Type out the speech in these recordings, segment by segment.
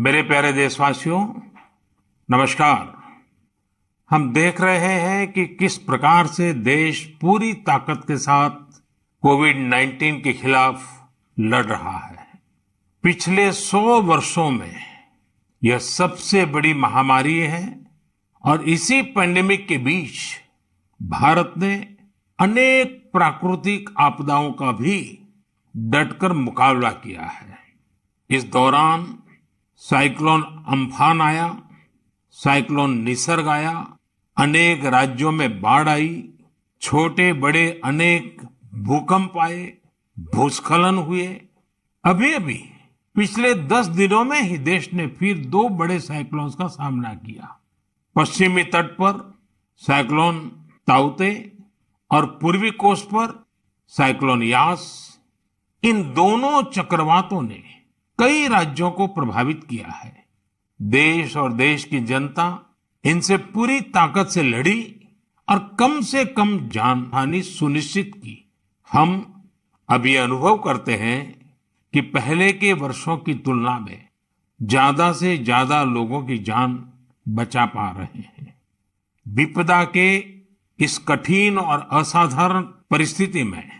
मेरे प्यारे देशवासियों, नमस्कार। हम देख रहे हैं कि किस प्रकार से देश पूरी ताकत के साथ कोविड-19 के खिलाफ लड़ रहा है। पिछले 100 वर्षों में यह सबसे बड़ी महामारी है और इसी पैंडेमिक के बीच भारत ने अनेक प्राकृतिक आपदाओं का भी डटकर मुकाबला किया है। इस दौरान साइक्लोन अम्फान आया, साइक्लोन निसर्ग आया, अनेक राज्यों में बाढ़ आई, छोटे बड़े अनेक भूकंप आए, भूस्खलन हुए। अभी अभी पिछले 10 दिनों में ही देश ने फिर 2 बड़े साइक्लोन्स का सामना किया। पश्चिमी तट पर साइक्लोन ताउते और पूर्वी कोस्ट पर साइक्लोन यास। इन दोनों चक्रवातों ने कई राज्यों को प्रभावित किया है। देश और देश की जनता इनसे पूरी ताकत से लड़ी और कम से कम जानहानि सुनिश्चित की। हम अब ये अनुभव करते हैं कि पहले के वर्षों की तुलना में ज्यादा से ज्यादा लोगों की जान बचा पा रहे हैं। विपदा के इस कठिन और असाधारण परिस्थिति में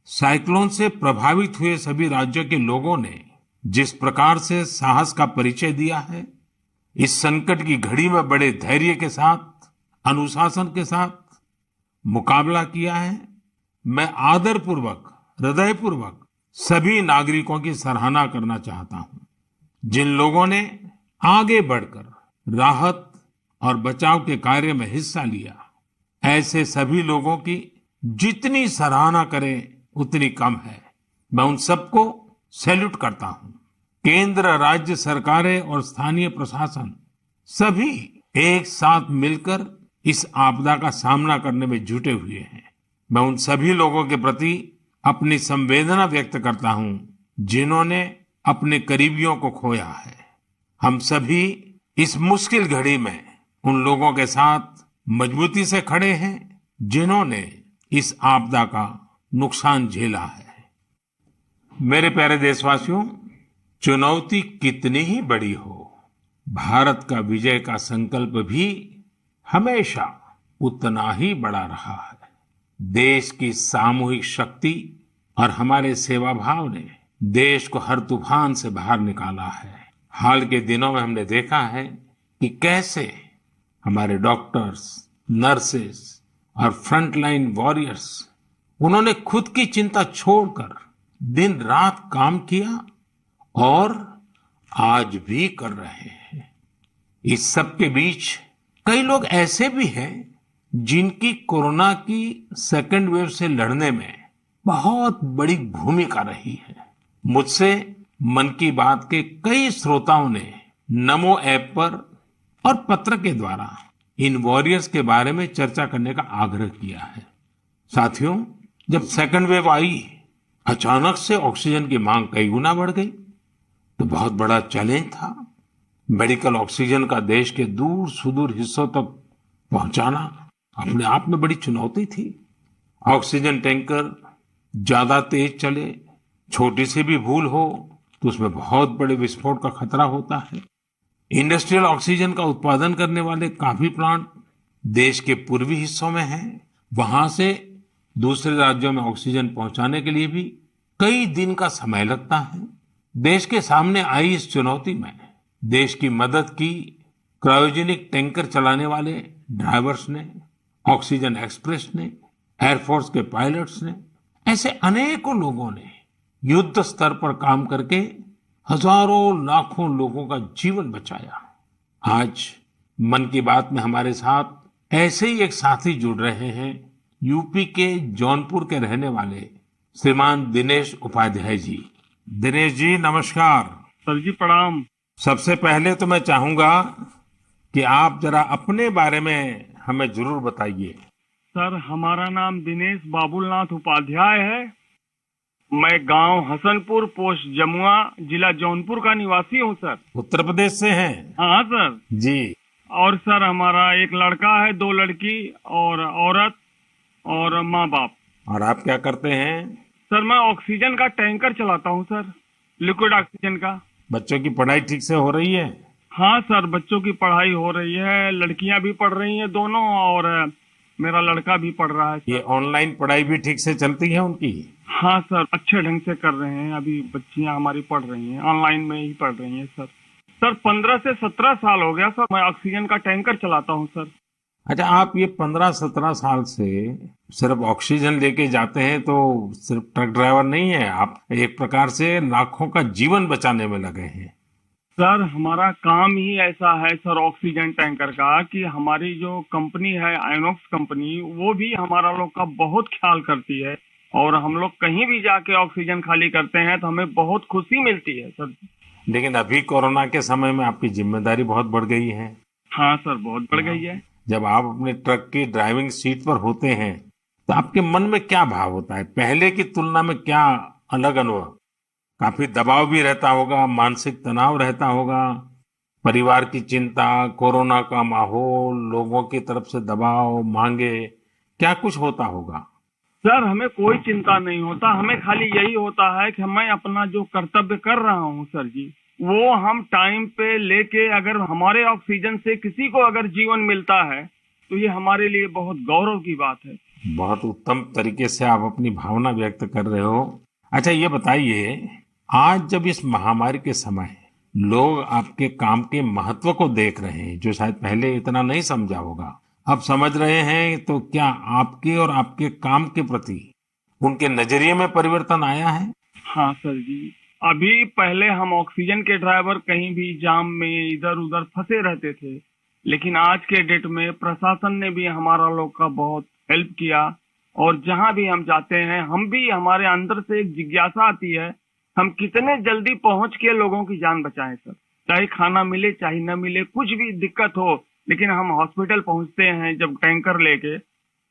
साइक्लोन से प्रभावित हुए सभी राज्यों के लोगों ने जिस प्रकार से साहस का परिचय दिया है, इस संकट की घड़ी में बड़े धैर्य के साथ, अनुशासन के साथ मुकाबला किया है, मैं आदरपूर्वक, हृदयपूर्वक सभी नागरिकों की सराहना करना चाहता हूं। जिन लोगों ने आगे बढ़कर राहत और बचाव के कार्य में हिस्सा लिया, ऐसे सभी लोगों की जितनी सराहना करें उतनी कम है। मैं उन सबको सैल्यूट करता हूं। केंद्र, राज्य सरकारें और स्थानीय प्रशासन सभी एक साथ मिलकर इस आपदा का सामना करने में जुटे हुए हैं। मैं उन सभी लोगों के प्रति अपनी संवेदना व्यक्त करता हूं जिन्होंने अपने करीबियों को खोया है। हम सभी इस मुश्किल घड़ी में उन लोगों के साथ मजबूती से खड़े हैं जिन्होंने इस आपदा का नुकसान झेला है। मेरे प्यारे देशवासियों, चुनौती कितनी ही बड़ी हो, भारत का विजय का संकल्प भी हमेशा उतना ही बड़ा रहा है। देश की सामूहिक शक्ति और हमारे सेवा भाव ने देश को हर तूफान से बाहर निकाला है। हाल के दिनों में हमने देखा है कि कैसे हमारे डॉक्टर्स, नर्सेस और फ्रंटलाइन वॉरियर्स, उन्होंने खुद की चिंता छोड़कर दिन रात काम किया और आज भी कर रहे हैं। इस सब के बीच कई लोग ऐसे भी हैं जिनकी कोरोना की सेकंड वेव से लड़ने में बहुत बड़ी भूमिका रही है। मुझसे मन की बात के कई श्रोताओं ने नमो ऐप पर और पत्र के द्वारा इन वॉरियर्स के बारे में चर्चा करने का आग्रह किया है। साथियों, जब सेकंड वेव आई, अचानक से ऑक्सीजन की मांग कई गुना बढ़ गई, तो बहुत बड़ा चैलेंज था। मेडिकल ऑक्सीजन का देश के दूर सुदूर हिस्सों तक पहुंचाना अपने आप में बड़ी चुनौती थी। ऑक्सीजन टैंकर ज्यादा तेज चले, छोटी सी भी भूल हो तो उसमें बहुत बड़े विस्फोट का खतरा होता है। इंडस्ट्रियल ऑक्सीजन का उत्पादन करने वाले काफी प्लांट देश के पूर्वी हिस्सों में हैं। वहां से दूसरे राज्यों में ऑक्सीजन पहुंचाने के लिए भी कई दिन का समय लगता है। देश के सामने आई इस चुनौती में देश की मदद की क्रायोजेनिक टैंकर चलाने वाले ड्राइवर्स ने, ऑक्सीजन एक्सप्रेस ने, एयरफोर्स के पायलट्स ने, ऐसे अनेकों लोगों ने युद्ध स्तर पर काम करके हजारों लाखों लोगों का जीवन बचाया। आज मन की बात में हमारे साथ ऐसे ही एक साथी जुड़ रहे हैं, यूपी के जौनपुर के रहने वाले श्रीमान दिनेश उपाध्याय जी। दिनेश जी, नमस्कार। सर जी प्रणाम। सबसे पहले तो मैं चाहूंगा कि आप जरा अपने बारे में हमें जरूर बताइए। सर, हमारा नाम दिनेश बाबुलनाथ उपाध्याय है। मैं गांव हसनपुर, पोस्ट जमुआ, जिला जौनपुर का निवासी हूं सर। उत्तर प्रदेश से हैं? हाँ सर जी। और सर, हमारा एक लड़का है, 2 लड़की और औरत और माँ बाप। और आप क्या करते हैं? सर, मैं ऑक्सीजन का टैंकर चलाता हूँ सर, लिक्विड ऑक्सीजन का। बच्चों की पढ़ाई ठीक से हो रही है? हाँ सर, बच्चों की पढ़ाई हो रही है, लड़कियां भी पढ़ रही हैं दोनों, और मेरा लड़का भी पढ़ रहा है ये सर। ऑनलाइन पढ़ाई भी ठीक से चलती है उनकी? हाँ सर, अच्छे ढंग से कर रहे हैं। अभी बच्चियां हमारी पढ़ रही हैं, ऑनलाइन में ही पढ़ रही हैं सर। सर 15 से 17 साल हो गया सर, मैं ऑक्सीजन का टैंकर चलाता हूँ सर। अच्छा, आप ये 15-17 साल से सिर्फ ऑक्सीजन लेके जाते हैं, तो सिर्फ ट्रक ड्राइवर नहीं है आप, एक प्रकार से लाखों का जीवन बचाने में लगे हैं। सर हमारा काम ही ऐसा है सर, ऑक्सीजन टैंकर का, कि हमारी जो कंपनी है आइनॉक्स कंपनी, वो भी हमारा लोग का बहुत ख्याल करती है। और हम लोग कहीं भी जाके ऑक्सीजन खाली करते हैं तो हमें बहुत खुशी मिलती है सर। लेकिन अभी कोरोना के समय में आपकी जिम्मेदारी बहुत बढ़ गई है। हाँ सर, बहुत बढ़ गई है। जब आप अपने ट्रक की ड्राइविंग सीट पर होते हैं तो आपके मन में क्या भाव होता है? पहले की तुलना में क्या अलग अनुभव? काफी दबाव भी रहता होगा, मानसिक तनाव रहता होगा, परिवार की चिंता, कोरोना का माहौल, लोगों की तरफ से दबाव, मांगे, क्या कुछ होता होगा? सर हमें कोई चिंता नहीं होता, हमें खाली यही होता है कि मैं अपना जो कर्तव्य कर रहा हूँ सर जी, वो हम टाइम पे लेके, अगर हमारे ऑक्सीजन से किसी को अगर जीवन मिलता है तो ये हमारे लिए बहुत गौरव की बात है। बहुत उत्तम तरीके से आप अपनी भावना व्यक्त कर रहे हो। अच्छा, ये बताइए, आज जब इस महामारी के समय लोग आपके काम के महत्व को देख रहे हैं, जो शायद पहले इतना नहीं समझा होगा, अब समझ रहे हैं, तो क्या आपके और आपके काम के प्रति उनके नजरिए में परिवर्तन आया है? हाँ सर जी, अभी पहले हम ऑक्सीजन के ड्राइवर कहीं भी जाम में इधर उधर फंसे रहते थे, लेकिन आज के डेट में प्रशासन ने भी हमारा लोग का बहुत हेल्प किया। और जहां भी हम जाते हैं, हम भी, हमारे अंदर से एक जिज्ञासा आती है, हम कितने जल्दी पहुंच के लोगों की जान बचाएं सर। चाहे खाना मिले चाहे न मिले, कुछ भी दिक्कत हो, लेकिन हम हॉस्पिटल पहुंचते हैं जब टैंकर लेके,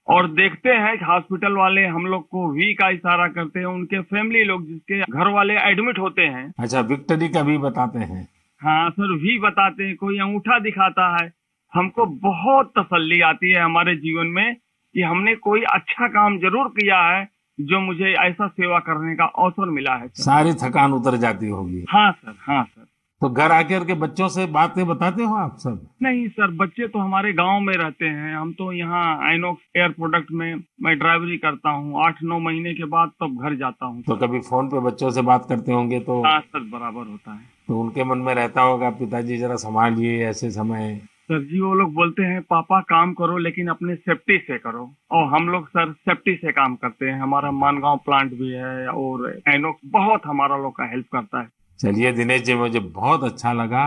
और देखते हैं कि हॉस्पिटल वाले हम लोग को वी का इशारा करते हैं, उनके फैमिली लोग जिसके घर वाले एडमिट होते हैं। अच्छा, विक्ट्री का भी बताते हैं? हाँ सर, वी बताते हैं, कोई अंगूठा दिखाता है। हमको बहुत तसल्ली आती है हमारे जीवन में कि हमने कोई अच्छा काम जरूर किया है, जो मुझे ऐसा सेवा करने का अवसर मिला है सर। सारी थकान उतर जाती होगी। हाँ सर, हाँ सर। तो घर आकर के बच्चों से बातें बताते हो आप सब? नहीं सर, बच्चे तो हमारे गांव में रहते हैं, हम तो यहाँ आइनॉक्स एयर प्रोडक्ट में मैं ड्राइवरी करता हूँ। 8-9 महीने के बाद तब घर जाता हूँ। तो कभी फोन पे बच्चों से बात करते होंगे तो? हाँ सर, बराबर होता है। तो उनके मन में रहता होगा, पिताजी जरा संभालिए ऐसे समय। सर जी, वो लोग बोलते हैं पापा काम करो लेकिन अपने सेफ्टी से करो, और हम लोग सर सेफ्टी से काम करते हैं। हमारा मानगांव प्लांट भी है और आइनॉक्स बहुत हमारा लोग का हेल्प करता है। चलिए दिनेश जी, मुझे बहुत अच्छा लगा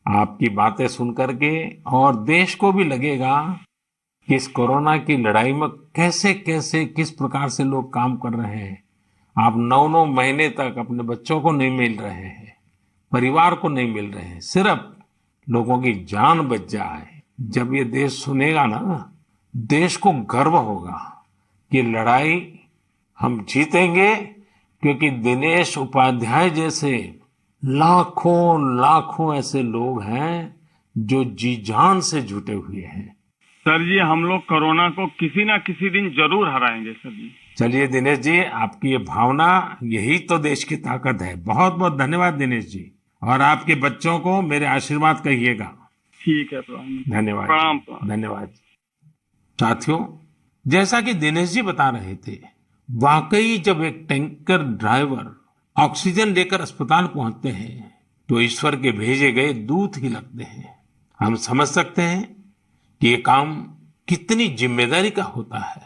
आपकी बातें सुन करके, और देश को भी लगेगा कि इस कोरोना की लड़ाई में कैसे कैसे किस प्रकार से लोग काम कर रहे हैं। आप 9-9 महीने तक अपने बच्चों को नहीं मिल रहे हैं, परिवार को नहीं मिल रहे हैं, सिर्फ लोगों की जान बच जाए। जब ये देश सुनेगा ना, देश को गर्व होगा कि लड़ाई हम जीतेंगे, क्योंकि दिनेश उपाध्याय जैसे लाखों लाखों ऐसे लोग हैं जो जी जान से जुटे हुए हैं। सर जी, हम लोग कोरोना को किसी ना किसी दिन जरूर हराएंगे सर जी। चलिए दिनेश जी, आपकी ये भावना, यही तो देश की ताकत है। बहुत बहुत धन्यवाद दिनेश जी, और आपके बच्चों को मेरे आशीर्वाद कहिएगा। ठीक है, प्रणाम। धन्यवाद। प्रणाम। धन्यवाद। साथियों, जैसा कि दिनेश जी बता रहे थे, वाकई जब एक टैंकर ड्राइवर ऑक्सीजन लेकर अस्पताल पहुंचते हैं तो ईश्वर के भेजे गए दूत ही लगते हैं। हम समझ सकते हैं कि ये काम कितनी जिम्मेदारी का होता है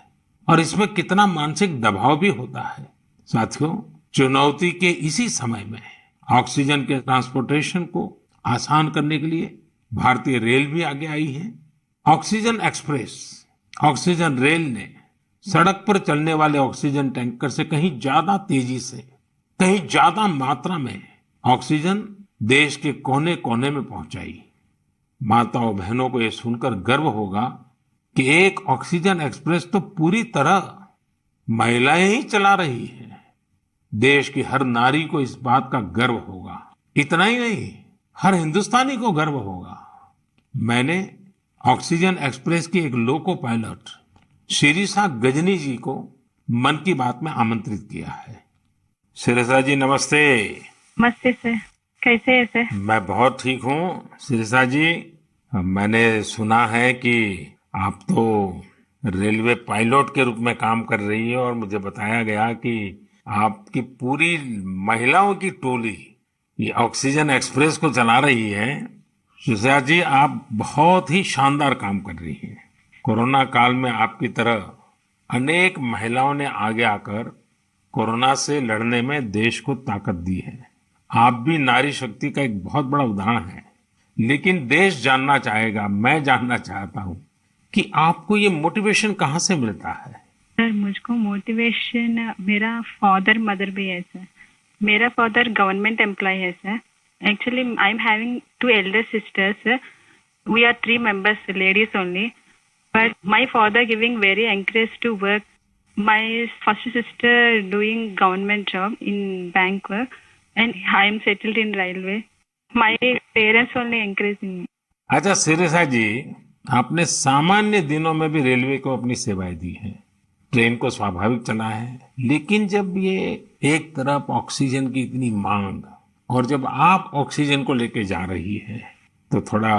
और इसमें कितना मानसिक दबाव भी होता है। साथियों, चुनौती के इसी समय में ऑक्सीजन के ट्रांसपोर्टेशन को आसान करने के लिए भारतीय रेल भी आगे आई है। ऑक्सीजन एक्सप्रेस, ऑक्सीजन रेल ने सड़क पर चलने वाले ऑक्सीजन टैंकर से कहीं ज्यादा तेजी से, कहीं ज्यादा मात्रा में ऑक्सीजन देश के कोने कोने में पहुंचाई। माताओं बहनों को यह सुनकर गर्व होगा कि एक ऑक्सीजन एक्सप्रेस तो पूरी तरह महिलाएं ही चला रही हैं। देश की हर नारी को इस बात का गर्व होगा। इतना ही नहीं, हर हिंदुस्तानी को गर्व होगा। मैंने ऑक्सीजन एक्सप्रेस की एक लोको पायलट शिरीषा गजनी जी को मन की बात में आमंत्रित किया है। शिरीषा जी, नमस्ते। नमस्ते सर। कैसे है सर? मैं बहुत ठीक हूँ शिरिषा जी। मैंने सुना है कि आप तो रेलवे पायलट के रूप में काम कर रही है और मुझे बताया गया कि आपकी पूरी महिलाओं की टोली ये ऑक्सीजन एक्सप्रेस को चला रही है। शिरिषा जी, आप बहुत ही शानदार काम कर रही हैं। कोरोना काल में आपकी तरह अनेक महिलाओं ने आगे आकर कोरोना से लड़ने में देश को ताकत दी है। आप भी नारी शक्ति का एक बहुत बड़ा उदाहरण है। लेकिन देश जानना चाहेगा, मैं जानना चाहता हूँ कि आपको ये मोटिवेशन कहाँ से मिलता है? सर मुझको मोटिवेशन मेरा फादर मदर भी है सर। मेरा फादर गवर्नमेंट एम्प्लॉय है sir. Actually I am having 2 elder sisters sir. We are 3 members ladies only, but my father giving very encourage to work. My first sister doing government job in bank work and I am settled in railway. My parents only encouraging me. अच्छा शिरिषा जी, आपने सामान्य दिनों में भी railway को अपनी सेवाएं दी हैं, ट्रेन को स्वाभाविक चला है, लेकिन जब ये एक तरफ ऑक्सीजन की इतनी मांग और जब आप ऑक्सीजन को लेके जा रही है तो थोड़ा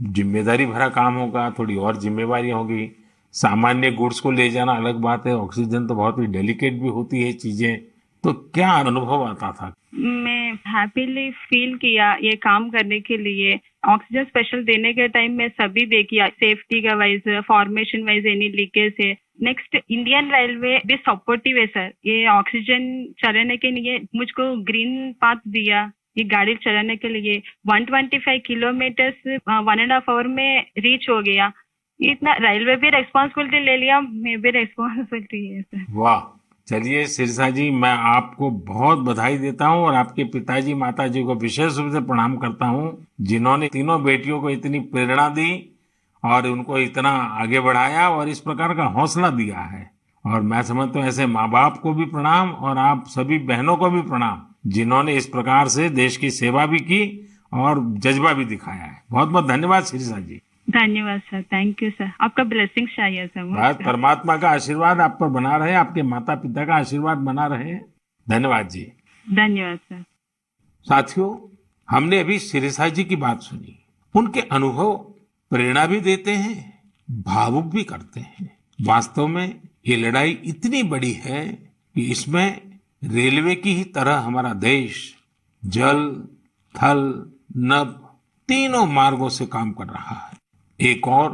जिम्मेदारी भरा काम होगा, थोड़ी और जिम्मेवारी होगी। सामान्य गुड्स को ले जाना अलग बात है, ऑक्सीजन तो बहुत ही डेलिकेट भी होती है चीजें। तो क्या अनुभव आता था? मैं हैप्पीली फील किया ये काम करने के लिए। ऑक्सीजन स्पेशल देने के टाइम में सभी देखिए सेफ्टी का wise, formation wise any leakage है। नेक्स्ट इंडियन रेलवे भी सपोर्टिव है सर। ये ऑक्सीजन चलाने के लिए मुझको ग्रीन पाथ दिया ये गाड़ी चलाने के लिए। 125 किलोमीटर 1.5 आवर में रीच हो गया। इतना रेलवे भी रेस्पॉन्सिबिलिटी ले लिया, मैं भी रेस्पॉन्सिबिलिटी है सर। वाह, चलिए शिरिषा जी, मैं आपको बहुत बधाई देता हूँ और आपके पिताजी माताजी को विशेष रूप से प्रणाम करता हूँ, जिन्होंने तीनों बेटियों को इतनी प्रेरणा दी और उनको इतना आगे बढ़ाया और इस प्रकार का हौसला दिया है। और मैं समझता हूँ ऐसे माँ बाप को भी प्रणाम और आप सभी बहनों को भी प्रणाम, जिन्होंने इस प्रकार से देश की सेवा भी की और जज्बा भी दिखाया है। बहुत बहुत धन्यवाद शिरिषा जी। धन्यवाद सर, थैंक यू सर। आपका ब्लेसिंग चाहिए सर। बस परमात्मा का आशीर्वाद आप पर बना रहे, आपके माता पिता का आशीर्वाद बना रहे। धन्यवाद जी। धन्यवाद सर। साथियों, हमने अभी शिरिषा जी की बात सुनी। उनके अनुभव प्रेरणा भी देते हैं, भावुक भी करते हैं। वास्तव में ये लड़ाई इतनी बड़ी है कि इसमें रेलवे की ही तरह हमारा देश जल, थल, नभ तीनों मार्गों से काम कर रहा है। एक और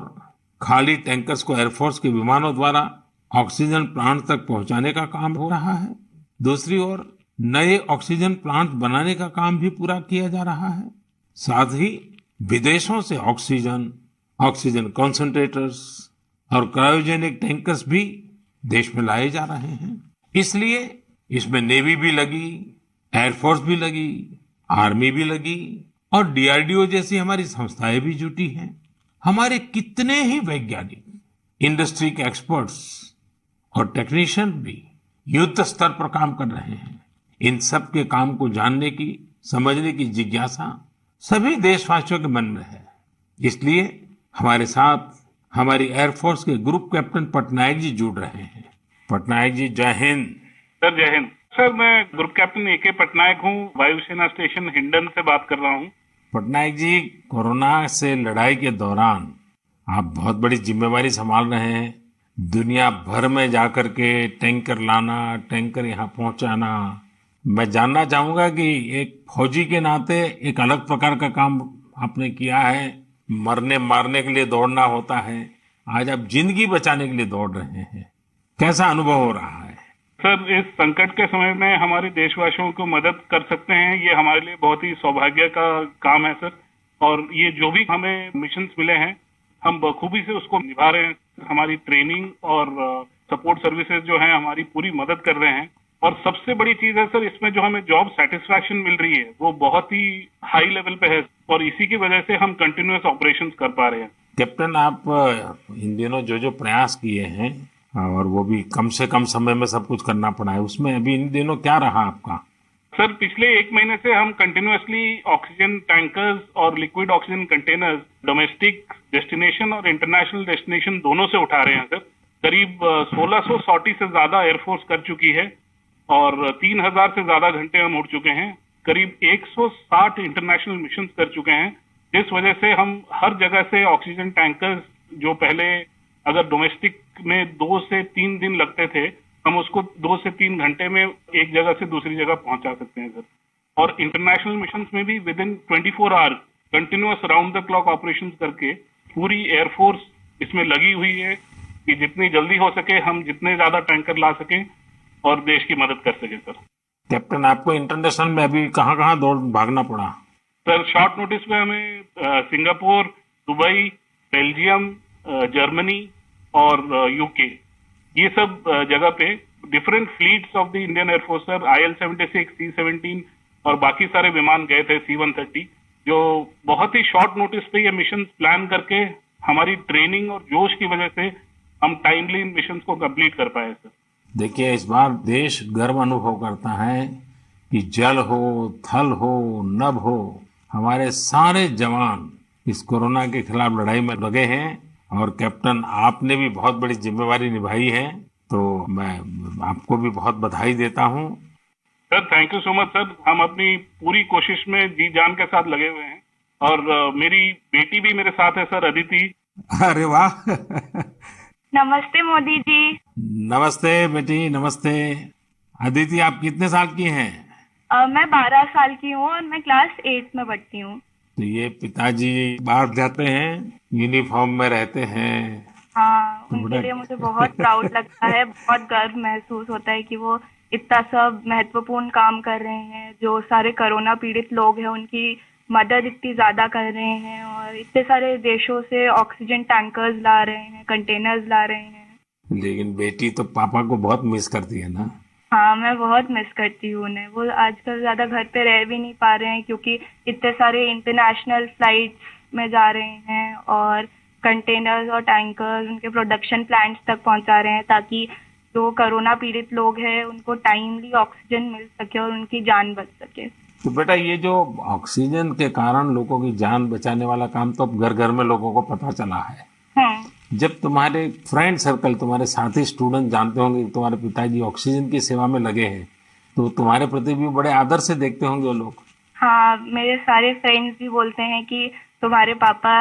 खाली टैंकर्स को एयरफोर्स के विमानों द्वारा ऑक्सीजन प्लांट तक पहुंचाने का काम हो रहा है। दूसरी ओर नए ऑक्सीजन प्लांट बनाने का काम भी पूरा किया जा रहा है। साथ ही विदेशों से ऑक्सीजन, ऑक्सीजन कॉन्सेंट्रेटर्स और क्रायोजेनिक टैंकर्स भी देश में लाए जा रहे हैं। इसलिए इसमें नेवी भी लगी, एयरफोर्स भी लगी, आर्मी भी लगी और डीआरडीओ जैसी हमारी संस्थाएं भी जुटी हैं। हमारे कितने ही वैज्ञानिक, इंडस्ट्री के एक्सपर्ट्स और टेक्नीशियन भी युद्ध स्तर पर काम कर रहे हैं। इन सब के काम को जानने की, समझने की जिज्ञासा सभी देशवासियों के मन में है। इसलिए हमारे साथ हमारी एयरफोर्स के ग्रुप कैप्टन पटनायक जी जुड़ रहे हैं। पटनायक जी, जय हिंद। सर जय हिंद। सर मैं ग्रुप कैप्टन ए.के. पटनायक हूँ, वायुसेना स्टेशन हिंडन से बात कर रहा हूँ। पटनायक जी, कोरोना से लड़ाई के दौरान आप बहुत बड़ी जिम्मेवारी संभाल रहे हैं। दुनिया भर में जाकर के टैंकर लाना, टैंकर यहाँ पहुंचाना। मैं जानना चाहूंगा कि एक फौजी के नाते एक अलग प्रकार का काम आपने किया है। मरने मारने के लिए दौड़ना होता है, आज आप जिंदगी बचाने के लिए दौड़ रहे हैं। कैसा अनुभव हो रहा है? सर, इस संकट के समय में हमारे देशवासियों को मदद कर सकते हैं, ये हमारे लिए बहुत ही सौभाग्य का काम है सर। और ये जो भी हमें मिशंस मिले हैं, हम बखूबी से उसको निभा रहे हैं। हमारी ट्रेनिंग और सपोर्ट सर्विसेज जो हैं हमारी पूरी मदद कर रहे हैं। और सबसे बड़ी चीज है सर, इसमें जो हमें जॉब सेटिस्फैक्शन मिल रही है वो बहुत ही हाई लेवल पे है और इसी की वजह से हम कंटिन्यूअस ऑपरेशंस कर पा रहे हैं। कैप्टन, आप इन दिनों जो प्रयास किए हैं और वो भी कम से कम समय में सब कुछ करना पड़ा है, उसमें अभी इन दिनों क्या रहा आपका? सर, पिछले 1 महीने से हम कंटिन्यूअसली ऑक्सीजन टैंकर्स और liquid oxygen containers domestic destination और इंटरनेशनल डेस्टिनेशन दोनों से उठा रहे हैं सर। करीब 1600 सॉर्टी से ज्यादा एयरफोर्स कर चुकी है और 3000 से ज्यादा घंटे हम उड़ चुके हैं। करीब 160 इंटरनेशनल मिशन कर चुके हैं, जिस वजह से हम हर जगह से ऑक्सीजन टैंकर्स, जो पहले अगर डोमेस्टिक में 2 से 3 दिन लगते थे, हम उसको 2 से 3 घंटे में एक जगह से दूसरी जगह पहुंचा सकते हैं सर। और इंटरनेशनल मिशन में भी within 24 hour continuous round the clock operation करके पूरी एयरफोर्स इसमें लगी हुई है कि जितनी जल्दी हो सके हम जितने ज्यादा टैंकर ला सकें और देश की मदद कर सके सर। कैप्टन, आपको इंटरनेशनल में अभी कहाँ कहाँ दौड़ भागना पड़ा? सर शॉर्ट नोटिस पे हमें सिंगापुर, दुबई, बेल्जियम, जर्मनी और यूके, ये सब जगह पे different fleets of the Indian air force sir, IL-76, C-17 और बाकी सारे विमान गए थे, C-130, जो बहुत ही शॉर्ट नोटिस पे ये मिशन प्लान करके हमारी ट्रेनिंग और जोश की वजह से हम टाइमली इन मिशन को कंप्लीट कर पाए सर। देखिए, इस बार देश गर्व अनुभव करता है कि जल हो, थल हो, नभ हो, हमारे सारे जवान इस कोरोना के खिलाफ लड़ाई में लगे हैं। और कैप्टन, आपने भी बहुत बड़ी जिम्मेवारी निभाई है, तो मैं आपको भी बहुत बधाई देता हूँ। Sir thank you so much sir. हम अपनी पूरी कोशिश में जी जान के साथ लगे हुए हैं और मेरी बेटी भी मेरे साथ है सर, अदिति। अरे वाह! नमस्ते मोदी जी। नमस्ते बेटी, नमस्ते। अदिति, आप कितने साल की हैं? मैं 12 साल की हूँ और मैं क्लास 8 में पढ़ती हूँ। तो ये पिताजी बाहर जाते हैं, यूनिफॉर्म में रहते हैं। हाँ, उनके लिए मुझे बहुत प्राउड लगता है, बहुत गर्व महसूस होता है कि वो इतना सब महत्वपूर्ण काम कर रहे हैं। जो सारे कोरोना पीड़ित लोग हैं उनकी मदद इतनी ज्यादा कर रहे हैं और इतने सारे देशों से ऑक्सीजन टैंकर्स ला रहे हैं, कंटेनर्स ला रहे हैं। लेकिन बेटी तो पापा को बहुत मिस करती है ना? हाँ, मैं बहुत मिस करती हूँ उन्हें। वो आजकल ज्यादा घर पे रह भी नहीं पा रहे हैं क्योंकि इतने सारे इंटरनेशनल फ्लाइट्स में जा रहे हैं और कंटेनर्स और टैंकर्स उनके प्रोडक्शन प्लांट्स तक पहुंचा रहे हैं ताकि जो कोरोना पीड़ित लोग हैं उनको टाइमली ऑक्सीजन मिल सके और उनकी जान बच सके। तो बेटा, ये जो ऑक्सीजन के कारण लोगों की जान बचाने वाला काम तो अब घर घर में लोगों को पता चला है। जब तुम्हारे फ्रेंड सर्कल, तुम्हारे साथी स्टूडेंट जानते होंगे कि तुम्हारे पिताजी ऑक्सीजन की सेवा में लगे हैं, तो तुम्हारे प्रति भी बड़े आदर से देखते होंगे वो लोग। हाँ, मेरे सारे फ्रेंड्स भी बोलते हैं कि तुम्हारे पापा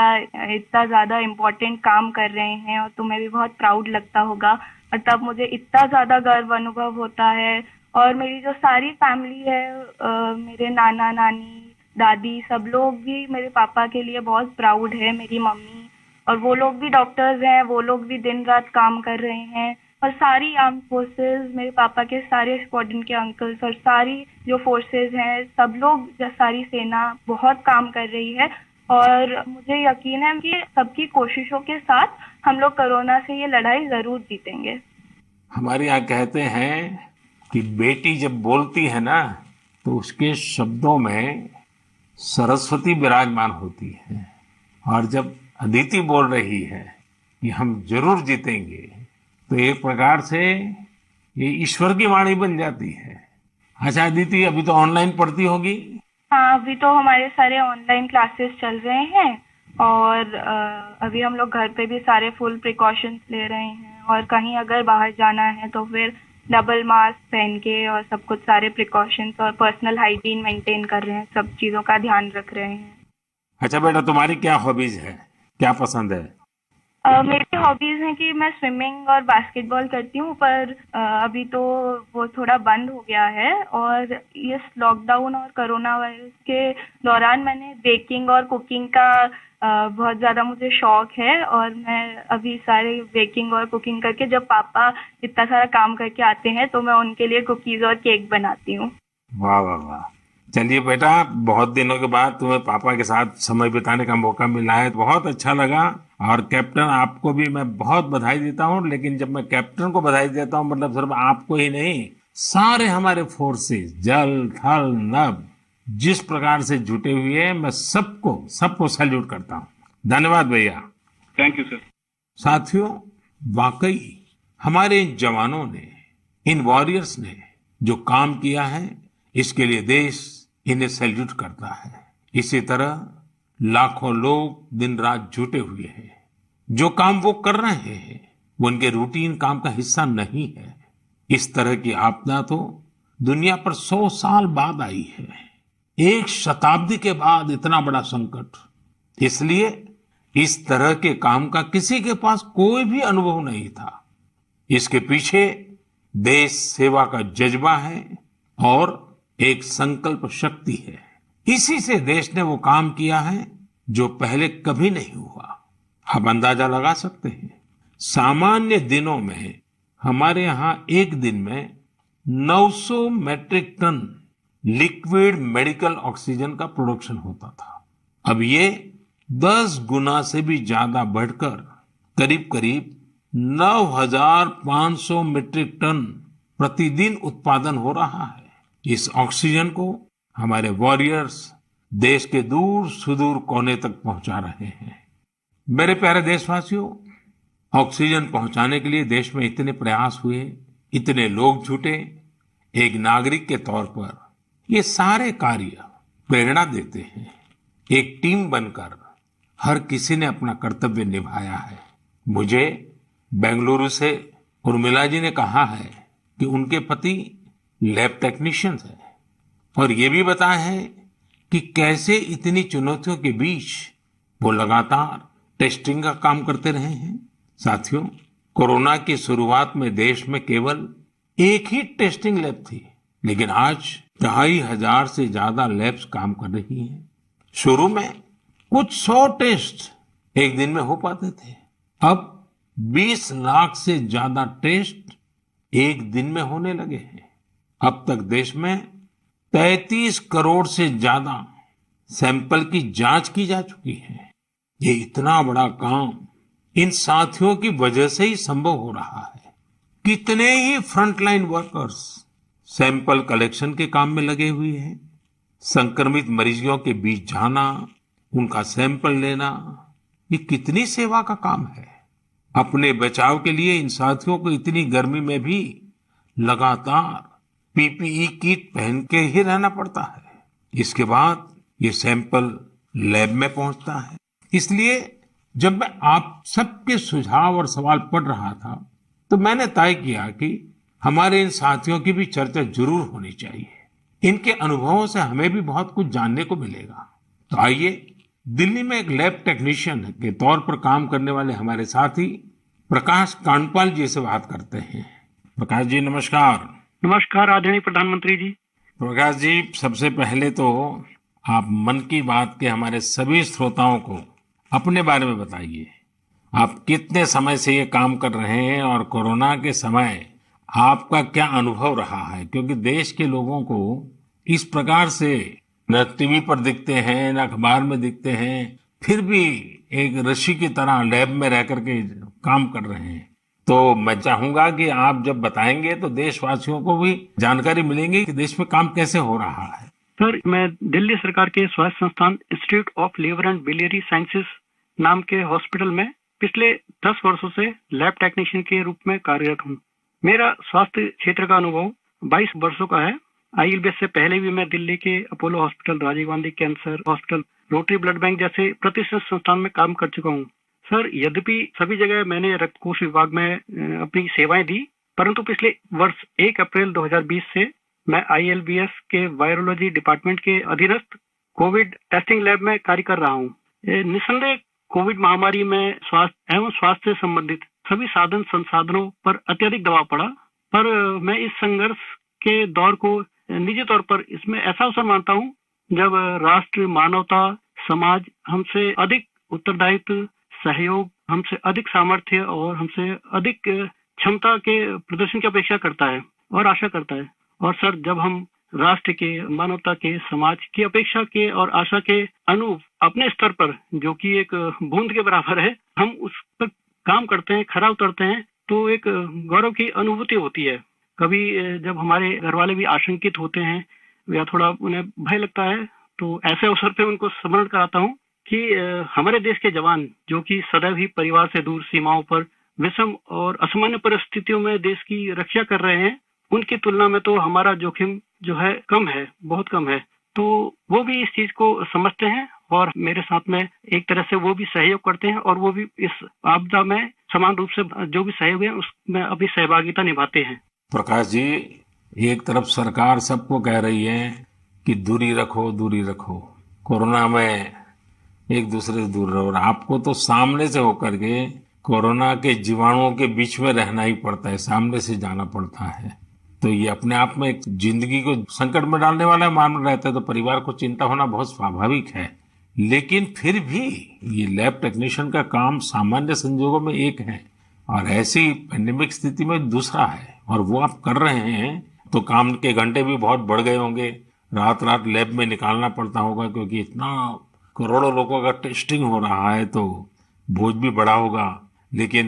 इतना ज्यादा इम्पोर्टेंट काम कर रहे हैं और तुम्हें भी बहुत प्राउड लगता होगा। और तब मुझे इतना ज्यादा गर्व अनुभव होता है। और मेरी जो सारी फैमिली है, मेरे नाना नानी, दादी, सब लोग भी मेरे पापा के लिए बहुत प्राउड है। मेरी मम्मी, और वो लोग भी डॉक्टर्स हैं, वो लोग भी दिन रात काम कर रहे हैं। और सारी आर्म फोर्सेस, मेरे पापा के सारे स्क्वाड्रन के अंकल्स और सारी जो फोर्सेस हैं, सब लोग, सारी सेना बहुत काम कर रही है। और मुझे यकीन है कि सबकी कोशिशों के साथ हम लोग कोरोना से ये लड़ाई जरूर जीतेंगे। हमारे यहाँ कहते हैं कि बेटी जब बोलती है ना, तो उसके शब्दों में सरस्वती विराजमान होती है। और जब अदिति बोल रही है कि हम जरूर जीतेंगे, तो एक प्रकार से ये ईश्वर की वाणी बन जाती है। अच्छा अदिति, अभी तो ऑनलाइन पढ़ती होगी? हाँ, अभी तो हमारे सारे ऑनलाइन क्लासेस चल रहे हैं और अभी हम लोग घर पे भी सारे फुल प्रिकॉशंस ले रहे हैं। और कहीं अगर बाहर जाना है तो फिर डबल मास्क पहन के और सब कुछ सारे प्रिकॉशंस और पर्सनल हाइजीन मेंटेन कर रहे हैं, सब चीज़ों का ध्यान रख रहे हैं। अच्छा बेटा, तुम्हारी क्या हॉबीज है, क्या पसंद है? मेरी हॉबीज हैं कि मैं स्विमिंग और बास्केटबॉल करती हूँ, पर अभी तो वो थोड़ा बंद हो गया है। और इस लॉकडाउन और कोरोना वायरस के दौरान मैंने बेकिंग और कुकिंग का बहुत ज़्यादा मुझे शौक है। और मैं अभी सारे बेकिंग और कुकिंग करके, जब पापा इतना सारा काम करके आते हैं तो मैं उनके लिए कुकीज़ और केक बनाती हूँ। वाह वाह वाह! चलिए बेटा, बहुत दिनों के बाद तुम्हें पापा के साथ समय बिताने का मौका मिला है, बहुत अच्छा लगा। और कैप्टन, आपको भी मैं बहुत बधाई देता हूँ। लेकिन जब मैं कैप्टन को बधाई देता हूँ, मतलब सिर्फ आपको ही नहीं, सारे हमारे फोर्सेस, जल, थल, नभ, जिस प्रकार से जुटे हुए हैं, मैं सबको सैल्यूट करता हूँ। धन्यवाद भैया। Thank you sir. साथियों, वाकई हमारे इन जवानों ने, इन वॉरियर्स ने जो काम किया है, इसके लिए देश इन्हें सैल्यूट करता है। इसी तरह लाखों लोग दिन रात जुटे हुए हैं। जो काम वो कर रहे हैं वो उनके रूटीन काम का हिस्सा नहीं है। इस तरह की आपदा तो दुनिया पर 100 साल बाद आई है। एक शताब्दी के बाद इतना बड़ा संकट, इसलिए इस तरह के काम का किसी के पास कोई भी अनुभव नहीं था। इसके पीछे देश सेवा का जज्बा है और एक संकल्प शक्ति है। इसी से देश ने वो काम किया है जो पहले कभी नहीं हुआ। आप अंदाजा लगा सकते हैं, सामान्य दिनों में हमारे यहाँ एक दिन में 900 metric ton liquid medical oxygen का प्रोडक्शन होता था। अब ये 10 गुना से भी ज्यादा बढ़कर करीब करीब 9,500 मीट्रिक टन प्रतिदिन उत्पादन हो रहा है। इस ऑक्सीजन को हमारे वॉरियर्स देश के दूर सुदूर कोने तक पहुंचा रहे हैं। मेरे प्यारे देशवासियों, ऑक्सीजन पहुंचाने के लिए देश में इतने प्रयास हुए, इतने लोग जुटे। एक नागरिक के तौर पर ये सारे कार्य प्रेरणा देते हैं। एक टीम बनकर हर किसी ने अपना कर्तव्य निभाया है। मुझे बेंगलुरु से उर्मिला जी ने कहा है कि उनके पति लैब टेक्नीशियन है और ये भी बताया है कि कैसे इतनी चुनौतियों के बीच वो लगातार टेस्टिंग का काम करते रहे हैं। साथियों, कोरोना की शुरुआत में देश में केवल एक ही टेस्टिंग लैब थी, लेकिन आज 2,500 से ज्यादा लैब्स काम कर रही हैं। शुरू में कुछ 100 टेस्ट एक दिन में हो पाते थे, अब 20 लाख से ज्यादा टेस्ट एक दिन में होने लगे हैं। अब तक देश में 33 करोड़ से ज्यादा सैंपल की जांच की जा चुकी है। ये इतना बड़ा काम इन साथियों की वजह से ही संभव हो रहा है। कितने ही फ्रंटलाइन वर्कर्स सैंपल कलेक्शन के काम में लगे हुए हैं। संक्रमित मरीजों के बीच जाना, उनका सैंपल लेना, ये कितनी सेवा का काम है। अपने बचाव के लिए इन साथियों को इतनी गर्मी में भी लगातार पीपीई किट पहन के ही रहना पड़ता है। इसके बाद ये सैंपल लैब में पहुंचता है। इसलिए जब मैं आप सबके सुझाव और सवाल पढ़ रहा था तो मैंने तय किया कि हमारे इन साथियों की भी चर्चा जरूर होनी चाहिए। इनके अनुभवों से हमें भी बहुत कुछ जानने को मिलेगा। तो आइए दिल्ली में एक लैब टेक्नीशियन के तौर पर काम करने वाले हमारे साथी प्रकाश कांडपाल जी से बात करते हैं। प्रकाश जी नमस्कार। नमस्कार आदरणीय प्रधानमंत्री जी। प्रकाश जी, सबसे पहले तो आप मन की बात के हमारे सभी श्रोताओं को अपने बारे में बताइए। आप कितने समय से ये काम कर रहे हैं और कोरोना के समय आपका क्या अनुभव रहा है? क्योंकि देश के लोगों को इस प्रकार से न टीवी पर दिखते हैं, न अखबार में दिखते हैं, फिर भी एक ऋषि की तरह लैब में रह करके काम कर रहे हैं। तो मैं चाहूंगा कि आप जब बताएंगे तो देशवासियों को भी जानकारी मिलेगी कि देश में काम कैसे हो रहा है। सर, मैं दिल्ली सरकार के स्वास्थ्य संस्थान institute of liver and biliary sciences नाम के हॉस्पिटल में पिछले 10 वर्षों से लैब टेक्नीशियन के रूप में कार्यरत हूँ। मेरा स्वास्थ्य क्षेत्र का अनुभव 22 वर्षों का है। आईएलबीएस से पहले भी मैं दिल्ली के Apollo hospital, Rajiv Gandhi cancer hospital, Rotary blood bank जैसे प्रतिष्ठित संस्थान में काम कर चुका हूँ। सर, यद्यपि सभी जगह मैंने रक्त कोष विभाग में अपनी सेवाएं दी, परंतु पिछले वर्ष 1 अप्रैल 2020 से मैं आईएलबीएस के वायरोलॉजी डिपार्टमेंट के अधीनस्थ कोविड टेस्टिंग लैब में कार्य कर रहा हूँ। निस्संदेह कोविड महामारी में स्वास्थ्य एवं स्वास्थ्य से संबंधित सभी साधन संसाधनों पर अत्यधिक दबाव पड़ा, पर मैं इस संघर्ष के दौर को निजी तौर पर इसमें ऐसा अवसर मानता हूँ जब राष्ट्र, मानवता, समाज हमसे अधिक उत्तरदायित्व, सहयोग, हमसे अधिक सामर्थ्य और हमसे अधिक क्षमता के प्रदर्शन की अपेक्षा करता है और आशा करता है। और सर, जब हम राष्ट्र के, मानवता के, समाज की अपेक्षा के और आशा के अनुरूप अपने स्तर पर, जो कि एक बूंद के बराबर है, हम उस पर काम करते हैं, खरा उतरते हैं, तो एक गौरव की अनुभूति होती है। कभी जब हमारे घर वाले भी आशंकित होते हैं या थोड़ा उन्हें भय लगता है, तो ऐसे अवसर पे उनको स्मरण कराता हूँ कि हमारे देश के जवान, जो कि सदैव ही परिवार से दूर सीमाओं पर विषम और असामान्य परिस्थितियों में देश की रक्षा कर रहे हैं, उनकी तुलना में तो हमारा जोखिम जो है कम है, बहुत कम है। तो वो भी इस चीज को समझते हैं और मेरे साथ में एक तरह से वो भी सहयोग करते हैं और वो भी इस आपदा में समान रूप से जो भी सहयोग है उसमें अपनी सहभागिता निभाते हैं। प्रकाश जी, एक तरफ सरकार सबको कह रही है कि दूरी रखो, दूरी रखो, कोरोना में एक दूसरे से दूर रहो। और आपको तो सामने से होकर के कोरोना के जीवाणुओं के बीच में रहना ही पड़ता है, सामने से जाना पड़ता है। तो ये अपने आप में एक जिंदगी को संकट में डालने वाला मामला रहता है, तो परिवार को चिंता होना बहुत स्वाभाविक है। लेकिन फिर भी ये लैब टेक्नीशियन का काम सामान्य संजोगों में एक है और ऐसी पैंडेमिक स्थिति में दूसरा है, और वो आप कर रहे हैं तो काम के घंटे भी बहुत बढ़ गए होंगे, रात रात लैब में निकालना पड़ता होगा, क्योंकि इतना करोड़ों लोगों का टेस्टिंग हो रहा है तो बोझ भी बड़ा होगा। लेकिन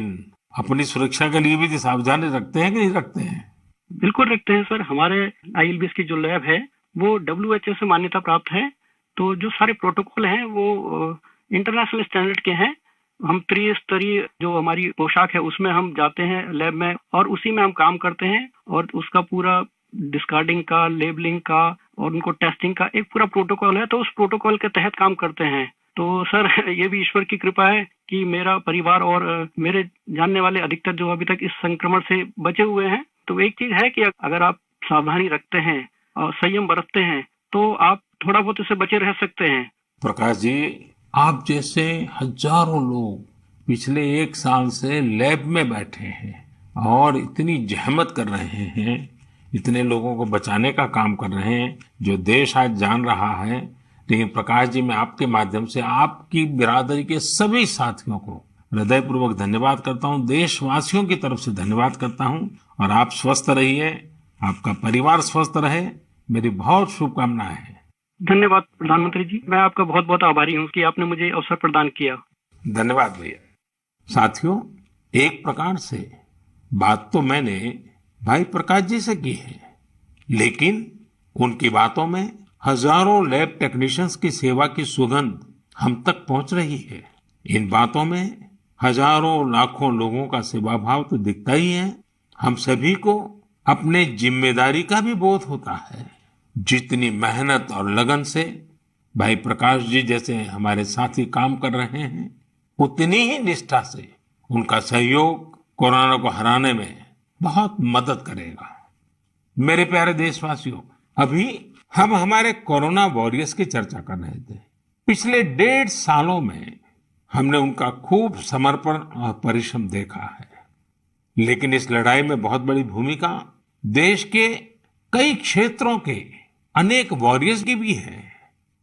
अपनी सुरक्षा के लिए भी सावधानी रखते हैं कि नहीं रखते हैं? बिल्कुल रखते हैं सर। हमारे ILBS की जो लैब है वो WHO से मान्यता प्राप्त है, तो जो सारे प्रोटोकॉल हैं वो इंटरनेशनल स्टैंडर्ड के हैं। हम त्रिस्तरीय जो हमारी पोशाक है उसमें हम जाते हैं लैब में और उसी में हम काम करते हैं, और उसका पूरा डिस्कार्डिंग का, लेबलिंग का और उनको टेस्टिंग का एक पूरा प्रोटोकॉल है, तो उस प्रोटोकॉल के तहत काम करते हैं। तो सर ये भी ईश्वर की कृपा है कि मेरा परिवार और मेरे जानने वाले अधिकतर जो अभी तक इस संक्रमण से बचे हुए हैं। तो एक चीज है कि अगर आप सावधानी रखते हैं और संयम बरतते हैं तो आप थोड़ा बहुत इससे बचे रह सकते हैं। प्रकाश जी, आप जैसे हजारों लोग पिछले 1 साल से लैब में बैठे हैं और इतनी जहमत कर रहे हैं, इतने लोगों को बचाने का काम कर रहे हैं, जो देश आज जान रहा है। लेकिन प्रकाश जी, मैं आपके माध्यम से आपकी बिरादरी के सभी साथियों को हृदयपूर्वक धन्यवाद करता हूं, देशवासियों की तरफ से धन्यवाद करता हूं। और आप स्वस्थ रहिए, आपका परिवार स्वस्थ रहे, मेरी बहुत शुभकामनाएं हैं। धन्यवाद प्रधानमंत्री जी, मैं आपका बहुत बहुत आभारी हूं कि आपने मुझे अवसर प्रदान किया। धन्यवाद भैया। साथियों, एक प्रकार से बात तो मैंने भाई प्रकाश जी से की है, लेकिन उनकी बातों में हजारों लैब टेक्नीशियंस की सेवा की सुगंध हम तक पहुंच रही है। इन बातों में हजारों लाखों लोगों का सेवा भाव तो दिखता ही है। हम सभी को अपने जिम्मेदारी का भी बोध होता है। जितनी मेहनत और लगन से भाई प्रकाश जी जैसे हमारे साथी काम कर रहे हैं, उतनी ही निष्ठा से उनका सहयोग कोरोना को हराने में बहुत मदद करेगा। मेरे प्यारे देशवासियों, अभी हम हमारे कोरोना वॉरियर्स की चर्चा कर रहे थे। पिछले 1.5 सालों में हमने उनका खूब समर्पण और परिश्रम देखा है, लेकिन इस लड़ाई में बहुत बड़ी भूमिका देश के कई क्षेत्रों के अनेक वॉरियर्स की भी है।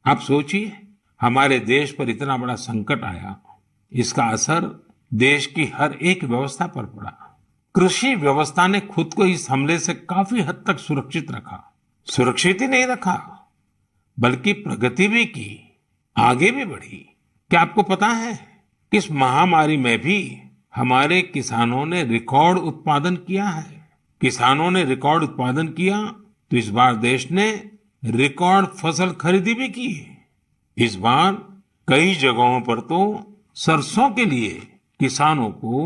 आप सोचिए, हमारे देश पर इतना बड़ा संकट आया, इसका असर देश की हर एक व्यवस्था पर पड़ा। कृषि व्यवस्था ने खुद को इस हमले से काफी हद तक सुरक्षित रखा। सुरक्षित ही नहीं रखा, बल्कि प्रगति भी की, आगे भी बढ़ी। क्या आपको पता है कि इस महामारी में भी हमारे किसानों ने रिकॉर्ड उत्पादन किया है? किसानों ने रिकॉर्ड उत्पादन किया तो इस बार देश ने रिकॉर्ड फसल खरीदी भी की। इस बार कई जगहों पर तो सरसों के लिए किसानों को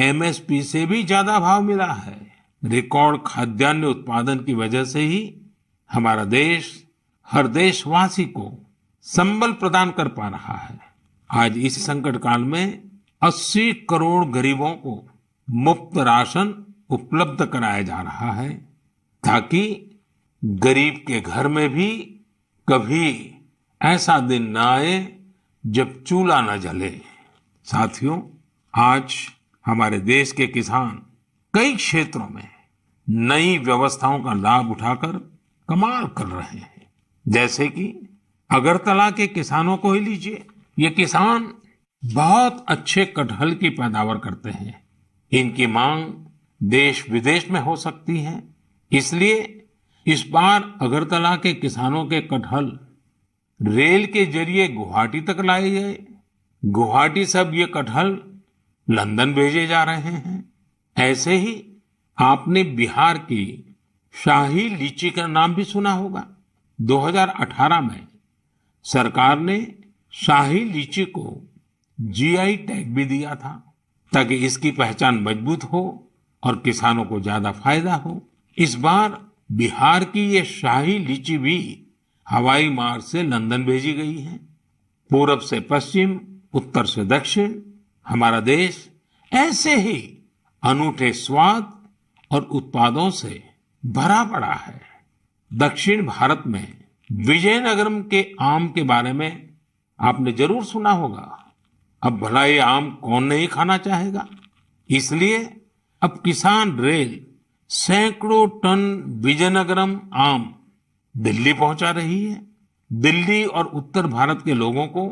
MSP से भी ज्यादा भाव मिला है। रिकॉर्ड खाद्यान्न उत्पादन की वजह से ही हमारा देश हर देशवासी को संबल प्रदान कर पा रहा है। आज इस संकट काल में 80 करोड़ गरीबों को मुफ्त राशन उपलब्ध कराया जा रहा है, ताकि गरीब के घर में भी कभी ऐसा दिन न आए जब चूल्हा न जले। साथियों, आज हमारे देश के किसान कई क्षेत्रों में नई व्यवस्थाओं का लाभ उठाकर कमाल कर रहे हैं। जैसे कि अगरतला के किसानों को ही लीजिए। ये किसान बहुत अच्छे कटहल की पैदावार करते हैं। इनकी मांग देश विदेश में हो सकती है, इसलिए इस बार अगरतला के किसानों के कटहल रेल के जरिए गुवाहाटी तक लाए गए। गुवाहाटी से अब ये कटहल लंदन भेजे जा रहे हैं। ऐसे ही आपने बिहार की शाही लीची का नाम भी सुना होगा। 2018 में सरकार ने शाही लीची को GI टैग भी दिया था, ताकि इसकी पहचान मजबूत हो और किसानों को ज्यादा फायदा हो। इस बार बिहार की ये शाही लीची भी हवाई मार्ग से लंदन भेजी गई है। पूरब से पश्चिम, उत्तर से दक्षिण, हमारा देश ऐसे ही अनूठे स्वाद और उत्पादों से भरा पड़ा है। दक्षिण भारत में विजयनगरम के आम के बारे में आपने जरूर सुना होगा। अब भला ये आम कौन नहीं खाना चाहेगा। इसलिए अब किसान रेल सैकड़ों टन विजयनगरम आम दिल्ली पहुंचा रही है। दिल्ली और उत्तर भारत के लोगों को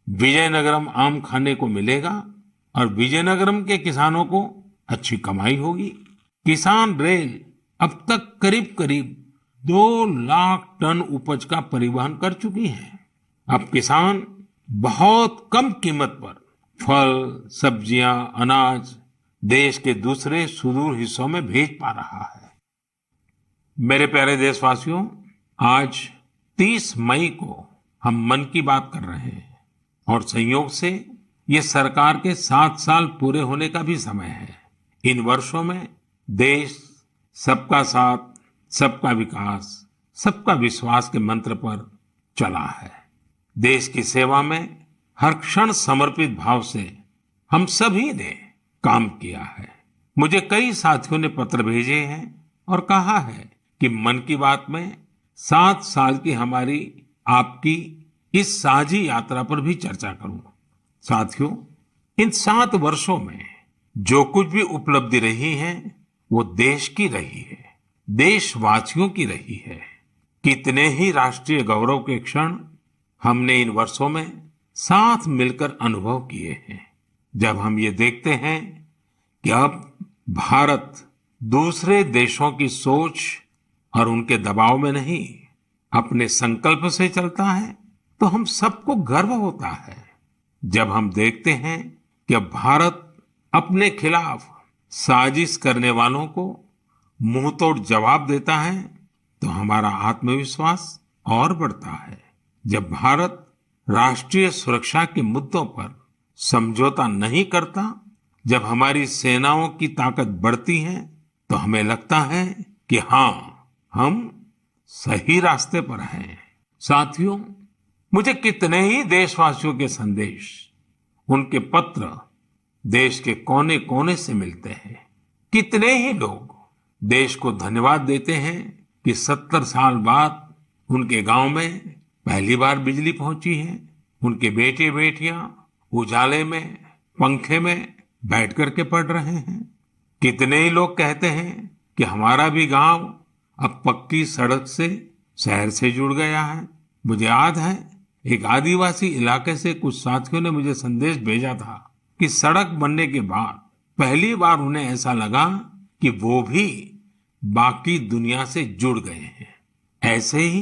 विजयनगरम आम खाने को मिलेगा और विजयनगरम के किसानों को अच्छी कमाई होगी। किसान रेल अब तक करीब करीब 2 लाख टन उपज का परिवहन कर चुकी है। अब किसान बहुत कम कीमत पर फल, सब्जियां, अनाज देश के दूसरे सुदूर हिस्सों में भेज पा रहा है। मेरे प्यारे देशवासियों, आज 30 मई को हम मन की बात कर रहे हैं और संयोग से ये सरकार के 7 साल पूरे होने का भी समय है। इन वर्षों में देश सबका साथ, सबका विकास, सबका विश्वास के मंत्र पर चला है। देश की सेवा में हर क्षण समर्पित भाव से हम सभी ने काम किया है। मुझे कई साथियों ने पत्र भेजे हैं और कहा है कि मन की बात में 7 साल की हमारी आपकी इस साझी यात्रा पर भी चर्चा करूं। साथियों, इन 7 वर्षों में जो कुछ भी उपलब्धि रही है वो देश की रही है, देशवासियों की रही है। कितने ही राष्ट्रीय गौरव के क्षण हमने इन वर्षों में साथ मिलकर अनुभव किए हैं। जब हम ये देखते हैं कि अब भारत दूसरे देशों की सोच और उनके दबाव में नहीं, अपने संकल्प से चलता है, तो हम सबको गर्व होता है। जब हम देखते हैं कि अब भारत अपने खिलाफ साजिश करने वालों को मुंह तोड़ जवाब देता है, तो हमारा आत्मविश्वास और बढ़ता है। जब भारत राष्ट्रीय सुरक्षा के मुद्दों पर समझौता नहीं करता, जब हमारी सेनाओं की ताकत बढ़ती है, तो हमें लगता है कि हाँ, हम सही रास्ते पर हैं। साथियों, मुझे कितने ही देशवासियों के संदेश, उनके पत्र देश के कोने कोने से मिलते हैं। कितने ही लोग देश को धन्यवाद देते हैं कि 70 साल बाद उनके गांव में पहली बार बिजली पहुंची है। उनके बेटे बेटियां उजाले में, पंखे में बैठ करके पढ़ रहे हैं। कितने ही लोग कहते हैं कि हमारा भी गांव अब पक्की सड़क से शहर से जुड़ गया है। मुझे याद है, एक आदिवासी इलाके से कुछ साथियों ने मुझे संदेश भेजा था कि सड़क बनने के बाद पहली बार उन्हें ऐसा लगा कि वो भी बाकी दुनिया से जुड़ गए हैं। ऐसे ही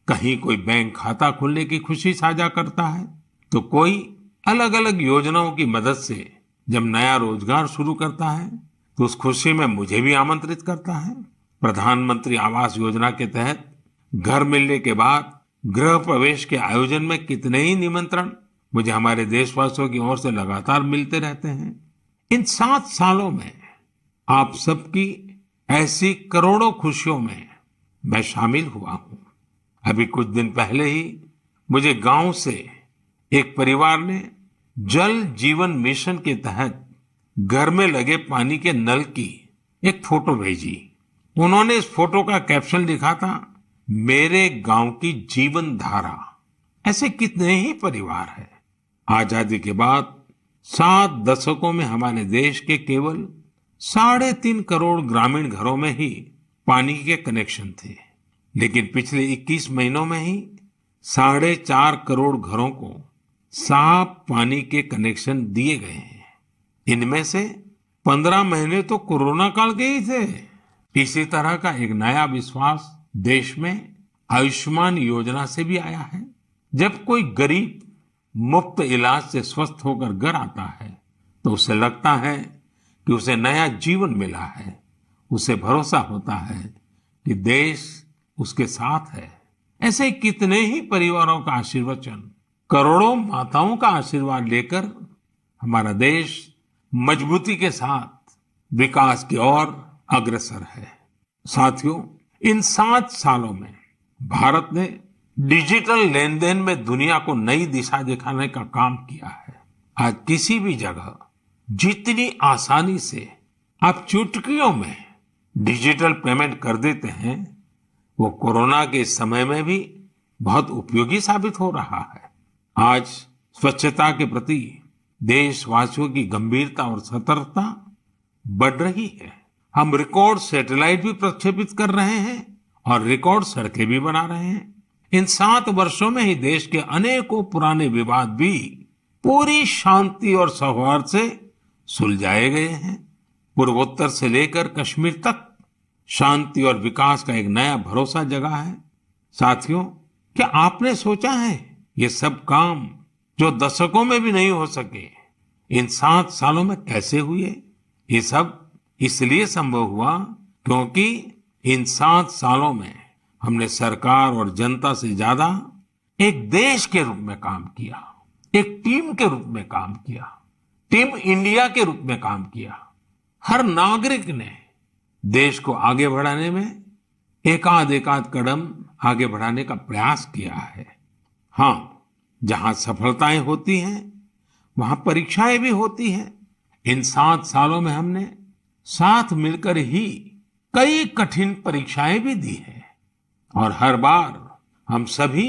कहीं कोई बैंक खाता खोलने की खुशी साझा करता है, तो कोई अलग अलग योजनाओं की मदद से जब नया रोजगार शुरू करता है, तो उस खुशी में मुझे भी आमंत्रित करता है। प्रधानमंत्री आवास योजना के तहत घर मिलने के बाद गृह प्रवेश के आयोजन में कितने ही निमंत्रण मुझे हमारे देशवासियों की ओर से लगातार मिलते रहते हैं। इन 7 सालों में आप सबकी ऐसी करोड़ों खुशियों में मैं शामिल हुआ हूं। अभी कुछ दिन पहले ही मुझे गांव से एक परिवार ने जल जीवन मिशन के तहत घर में लगे पानी के नल की एक फोटो भेजी। उन्होंने इस फोटो का कैप्शन लिखा था, मेरे गांव की जीवन धारा। ऐसे कितने ही परिवार हैं। आजादी के बाद 7 दशकों में हमारे देश के केवल 3.5 करोड़ ग्रामीण घरों में ही पानी के कनेक्शन थे, लेकिन पिछले 21 महीनों में ही 4.5 करोड़ घरों को साफ पानी के कनेक्शन दिए गए हैं। इनमें से 15 महीने तो कोरोना काल के ही थे। इसी तरह का एक नया विश्वास देश में आयुष्मान योजना से भी आया है। जब कोई गरीब मुफ्त इलाज से स्वस्थ होकर घर आता है, तो उसे लगता है कि उसे नया जीवन मिला है। उसे भरोसा होता है कि देश उसके साथ है। ऐसे कितने ही परिवारों का आशीर्वचन, करोड़ों माताओं का आशीर्वाद लेकर हमारा देश मजबूती के साथ विकास की ओर अग्रसर है। साथियों, इन 7 सालों में भारत ने डिजिटल लेन देन में दुनिया को नई दिशा दिखाने का काम किया है। आज किसी भी जगह जितनी आसानी से आप चुटकियों में डिजिटल पेमेंट कर देते हैं, वो कोरोना के समय में भी बहुत उपयोगी साबित हो रहा है। आज स्वच्छता के प्रति देशवासियों की गंभीरता और सतर्कता बढ़ रही है। हम रिकॉर्ड सैटेलाइट भी प्रक्षेपित कर रहे हैं और रिकॉर्ड सड़कें भी बना रहे हैं। इन 7 वर्षों में ही देश के अनेकों पुराने विवाद भी पूरी शांति और सौहार्द से सुलझाए गए हैं। पूर्वोत्तर से लेकर कश्मीर तक शांति और विकास का एक नया भरोसा जगा है। साथियों, क्या आपने सोचा है ये सब काम जो दशकों में भी नहीं हो सके, इन 7 सालों में कैसे हुए? ये सब इसलिए संभव हुआ क्योंकि इन 7 सालों में हमने सरकार और जनता से ज्यादा एक देश के रूप में काम किया, एक टीम के रूप में काम किया, टीम इंडिया के रूप में काम किया। हर नागरिक ने देश को आगे बढ़ाने में एकाध कदम आगे बढ़ाने का प्रयास किया है। हाँ, जहां सफलताएं होती हैं वहां परीक्षाएं भी होती हैं। इन 7 सालों में हमने साथ मिलकर ही कई कठिन परीक्षाएं भी दी हैं और हर बार हम सभी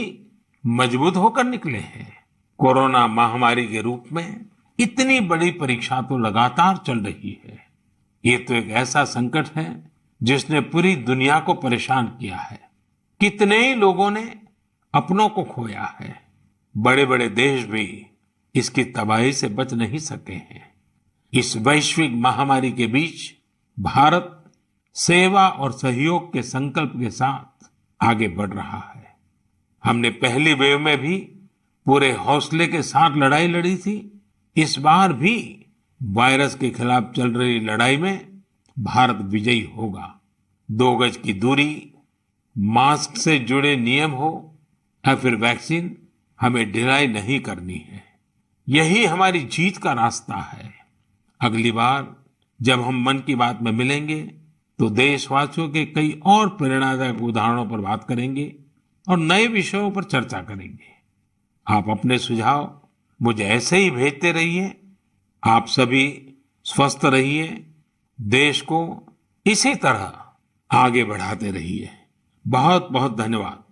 मजबूत होकर निकले हैं। कोरोना महामारी के रूप में इतनी बड़ी परीक्षा तो लगातार चल रही है। ये तो एक ऐसा संकट है जिसने पूरी दुनिया को परेशान किया है। कितने ही लोगों ने अपनों को खोया है। बड़े बड़े देश भी इसकी तबाही से बच नहीं सके हैं। इस वैश्विक महामारी के बीच भारत सेवा और सहयोग के संकल्प के साथ आगे बढ़ रहा है। हमने पहली वेव में भी पूरे हौसले के साथ लड़ाई लड़ी थी। इस बार भी वायरस के खिलाफ चल रही लड़ाई में भारत विजयी होगा। 2 गज की दूरी, मास्क से जुड़े नियम हो या फिर वैक्सीन, हमें ढिलाई नहीं करनी है। यही हमारी जीत का रास्ता है। अगली बार जब हम मन की बात में मिलेंगे तो देशवासियों के कई और प्रेरणादायक उदाहरणों पर बात करेंगे और नए विषयों पर चर्चा करेंगे। आप अपने सुझाव मुझे ऐसे ही भेजते रहिए। आप सभी स्वस्थ रहिए, देश को इसी तरह आगे बढ़ाते रहिए। बहुत बहुत धन्यवाद।